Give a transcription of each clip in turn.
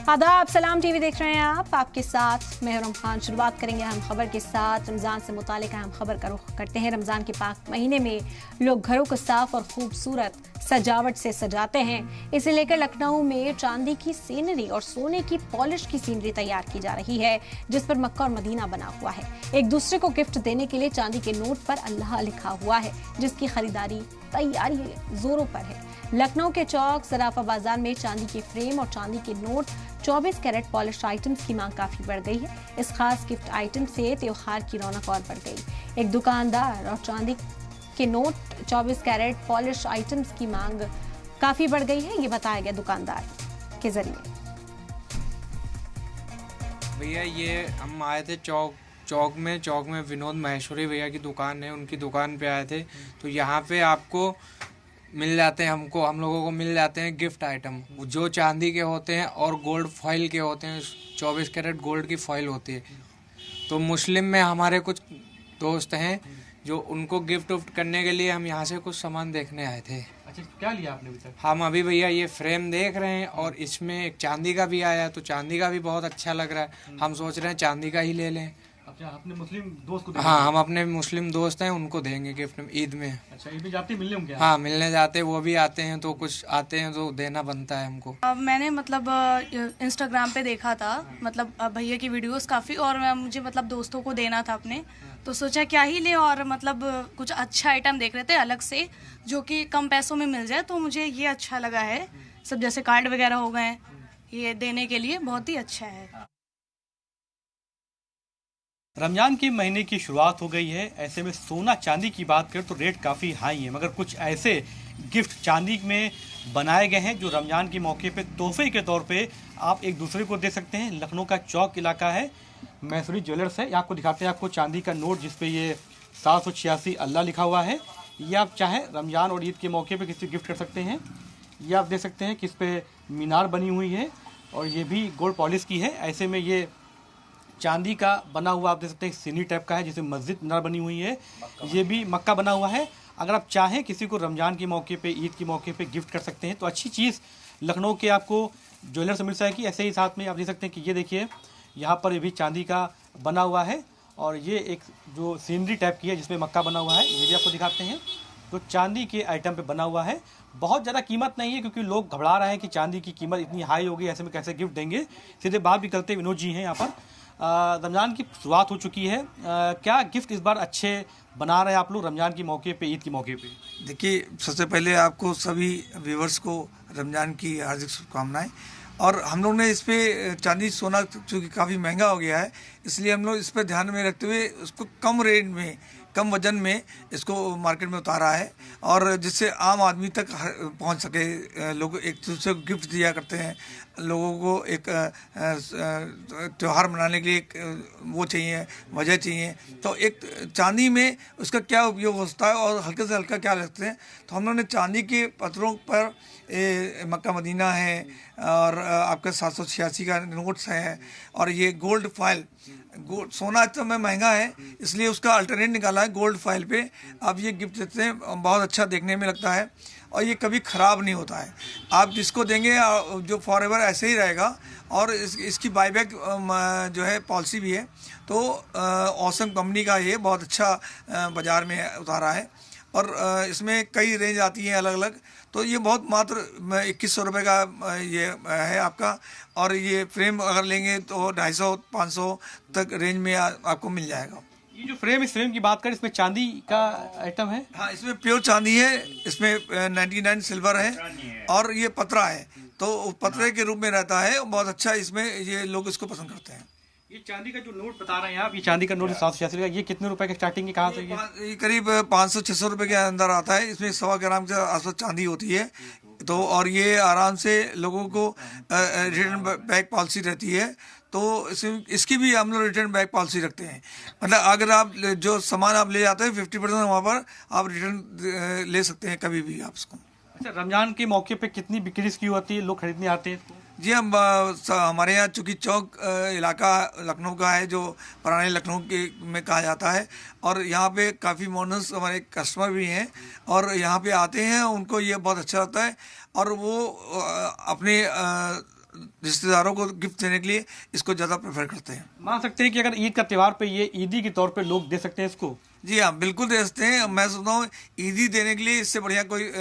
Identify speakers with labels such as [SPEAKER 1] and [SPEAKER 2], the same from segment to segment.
[SPEAKER 1] आदाब, सलाम टीवी देख रहे हैं आप। आपके साथ मैं हूं खान। शुरुआत करेंगे हम खबर के साथ। रमजान से मुतालिक हम खबर का रुख करते हैं। रमजान के पाक महीने में लोग घरों को साफ और खूबसूरत सजावट से सजाते हैं। इसे लेकर लखनऊ में चांदी की सीनरी और सोने की पॉलिश की सीनरी तैयार की जा रही है, जिस पर मक्का और मदीना बना हुआ है। एक दूसरे को गिफ्ट देने के लिए चांदी के नोट पर अल्लाह लिखा हुआ है, जिसकी खरीदारी तैयारी जोरों पर है। लखनऊ के चौक सराफा बाजार में चांदी के फ्रेम और चांदी के नोट 24 कैरेट पॉलिश आइटम्स की मांग काफी बढ़ गई है। इस खास गिफ्ट आइटम से त्योहार की रौनक और बढ़ गई। एक दुकानदार और चांदी के नोट 24 कैरेट पॉलिश आइटम्स की मांग काफी बढ़ गई है, ये बताया गया दुकानदार के जरिए।
[SPEAKER 2] भैया ये हम आए थे चौक में विनोद महेश्वरी भैया की दुकान है, उनकी दुकान पे आए थे। तो यहाँ पे आपको मिल जाते हैं, हम लोगों को मिल जाते हैं गिफ्ट आइटम जो चांदी के होते हैं और गोल्ड फॉइल के होते हैं। 24 कैरेट गोल्ड की फॉइल होती है। तो मुस्लिम में हमारे कुछ दोस्त हैं जो उनको गिफ्ट करने के लिए हम यहाँ से कुछ सामान देखने आए थे।
[SPEAKER 3] अच्छा, क्या लिया आपने अभी तक?
[SPEAKER 2] हम अभी भैया ये फ्रेम देख रहे हैं और इसमें एक चांदी का भी आया है, तो चांदी का भी बहुत अच्छा लग रहा है। हम सोच रहे हैं चांदी का ही ले लें।
[SPEAKER 3] अच्छा, अपने मुस्लिम दोस्त को?
[SPEAKER 2] हाँ, हम अपने मुस्लिम दोस्त हैं, उनको देंगे गिफ्ट ईद में।
[SPEAKER 3] अच्छा, ईद में जाते मिलने होंगे?
[SPEAKER 2] हाँ, मिलने जाते, वो भी आते हैं, तो कुछ आते हैं तो देना बनता है हमको।
[SPEAKER 4] मैंने इंस्टाग्राम पे देखा था भैया की वीडियोस काफ़ी, और मुझे दोस्तों को देना था अपने, तो सोचा क्या ही ले, और कुछ अच्छा आइटम देख रहे थे अलग से जो कि कम पैसों में मिल जाए, तो मुझे ये अच्छा लगा है। सब जैसे कार्ड वगैरह हो गए, ये देने के लिए बहुत ही अच्छा है।
[SPEAKER 3] रमजान के महीने की शुरुआत हो गई है। ऐसे में सोना चांदी की बात करें तो रेट काफ़ी हाई है, मगर कुछ ऐसे गिफ्ट चांदी में बनाए गए हैं जो रमजान के मौके पे तोहफे के तौर पे आप एक दूसरे को दे सकते हैं। लखनऊ का चौक इलाका है, मैसूरी ज्वेलर्स है। आपको दिखाते हैं आपको चांदी का नोट जिसपे ये 786 अल्लाह लिखा हुआ है। ये आप चाहें रमजान और ईद के मौके पे किसी गिफ्ट कर सकते हैं। ये आप देख सकते हैं कि इस पर मीनार बनी हुई है और ये भी गोल्ड पॉलिश की है। ऐसे में ये चांदी का बना हुआ आप देख सकते हैं सीनी टाइप का है, जिसमें मस्जिद मीनार बनी हुई है। ये भी मक्का बना हुआ है। अगर आप चाहें किसी को रमजान के मौके पे, ईद के मौके पे गिफ्ट कर सकते हैं, तो अच्छी चीज़ लखनऊ के आपको ज्वेलर से मिल जाएगी। ऐसे ही साथ में आप देख सकते हैं कि ये देखिए यहाँ पर ये भी चांदी का बना हुआ है और ये एक जो सीनरी टाइप की है जिसमें मक्का बना हुआ है, ये भी आपको दिखाते हैं। तो चांदी के आइटम पे बना हुआ है। बहुत ज़्यादा कीमत नहीं है क्योंकि लोग घबरा रहे हैं कि चांदी की कीमत इतनी हाई होगी, ऐसे में कैसे गिफ्ट देंगे। सीधे बात भी करते विनोद जी हैं यहाँ पर। रमज़ान की शुरुआत हो चुकी है, क्या गिफ्ट इस बार अच्छे बना रहे हैं आप लोग रमज़ान के मौके पे, ईद के मौके पे?
[SPEAKER 5] देखिए, सबसे पहले आपको सभी व्यूवर्स को रमज़ान की हार्दिक शुभकामनाएं। और हम लोग ने इस पे चांदी सोना चूँकि काफ़ी महंगा हो गया है, इसलिए हम लोग इस पर ध्यान में रखते हुए उसको कम रेट में, कम वजन में इसको मार्केट में उतारा है, और जिससे आम आदमी तक पहुंच सके। लोग एक दूसरे को गिफ्ट दिया करते हैं, लोगों को एक त्यौहार मनाने के लिए एक वो चाहिए, वजह चाहिए। तो एक चांदी में उसका क्या उपयोग होता है और हल्के से हल्का क्या लगते हैं, तो हम लोगों ने चांदी के पत्थरों पर मक्का मदीना है और आपका 786 का नोट्स है, और ये गोल्ड फॉइल, गोल्ड सोना तो में महंगा है इसलिए उसका अल्टरनेट निकाला है गोल्ड फॉइल पे। आप ये गिफ्ट देते हैं, बहुत अच्छा देखने में लगता है और ये कभी ख़राब नहीं होता है। आप जिसको देंगे जो फॉर एवर ऐसे ही रहेगा, और इसकी बाईबैक जो है पॉलिसी भी है। तो ऑसम कंपनी का ये बहुत अच्छा बाज़ार में उतारा है, और इसमें कई रेंज आती हैं अलग अलग। तो ये बहुत मात्र 2100 रुपये का ये है आपका, और ये फ्रेम अगर लेंगे तो 250-500 तक रेंज में आपको मिल जाएगा।
[SPEAKER 3] ये जो फ्रेम, इस फ्रेम की बात करें, इसमें चांदी का आइटम है?
[SPEAKER 5] हाँ, इसमें प्योर चांदी है, इसमें 99 सिल्वर है और ये पतरा है, तो पतरे के रूप में रहता है, बहुत अच्छा। इसमें ये लोग इसको पसंद करते हैं।
[SPEAKER 3] ये चांदी का जो नोट बता रहे हैं आप, ये चांदी का नोट 786 का, ये कितने रुपए के स्टार्टिंग की, कहाँ से?
[SPEAKER 5] ये करीब 500-600 रुपये के अंदर आता है। इसमें 1.25 ग्राम के आसपास चांदी होती है। तो और ये आराम से लोगों को रिटर्न बैक पॉलिसी रहती है, तो इसकी भी हम लोग रिटर्न बैक पॉलिसी रखते हैं। मतलब अगर आप जो सामान आप ले जाते हैं 50% वहाँ पर आप रिटर्न ले सकते हैं कभी भी आप उसको।
[SPEAKER 3] अच्छा, रमजान के मौके पे कितनी बिक्री की होती है, लोग खरीदने आते हैं इसको?
[SPEAKER 5] जी, हम हमारे यहाँ चूँकि चौक इलाका लखनऊ का है, जो पुराने लखनऊ के में कहा जाता है, और यहाँ पे काफ़ी मॉडर्न्स हमारे कस्टमर भी हैं और यहाँ पे आते हैं, उनको ये बहुत अच्छा लगता है। और वो अपने रिश्तेदारों को गिफ्ट देने के लिए इसको ज़्यादा प्रेफर करते हैं।
[SPEAKER 3] मान सकते हैं कि अगर ईद का त्यौहार पे ये ईदी के तौर पे लोग दे सकते हैं इसको।
[SPEAKER 5] जी हाँ, बिल्कुल दे सकते हैं। मैं सोचता हूँ ईदी देने के लिए इससे बढ़िया कोई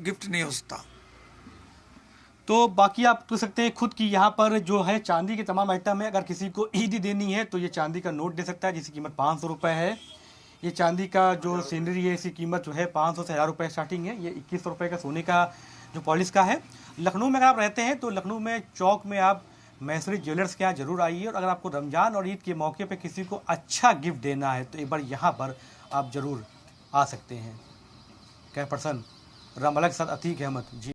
[SPEAKER 5] गिफ्ट नहीं हो सकता।
[SPEAKER 3] तो बाकी आप कह सकते हैं खुद की यहाँ पर जो है चांदी के तमाम आइटम है। अगर किसी को ईदी देनी है तो ये चांदी का नोट दे सकता है जिसकी कीमत 500 रुपये है। ये चांदी का जो सीनरी है इसकी कीमत जो है 500 से 1000 रुपये स्टार्टिंग है। ये 2100 रुपये का सोने का जो पॉलिश का है। लखनऊ में अगर आप रहते हैं तो लखनऊ में चौक में आप मैसरी ज्वेलर्स के यहाँ जरूर आइए। और अगर आपको रमज़ान और ईद के मौके पे किसी को अच्छा गिफ्ट देना है तो एक बार यहाँ पर आप ज़रूर आ सकते हैं। कैमरा पर्सन रामलक के साथ अतीक अहमद जी।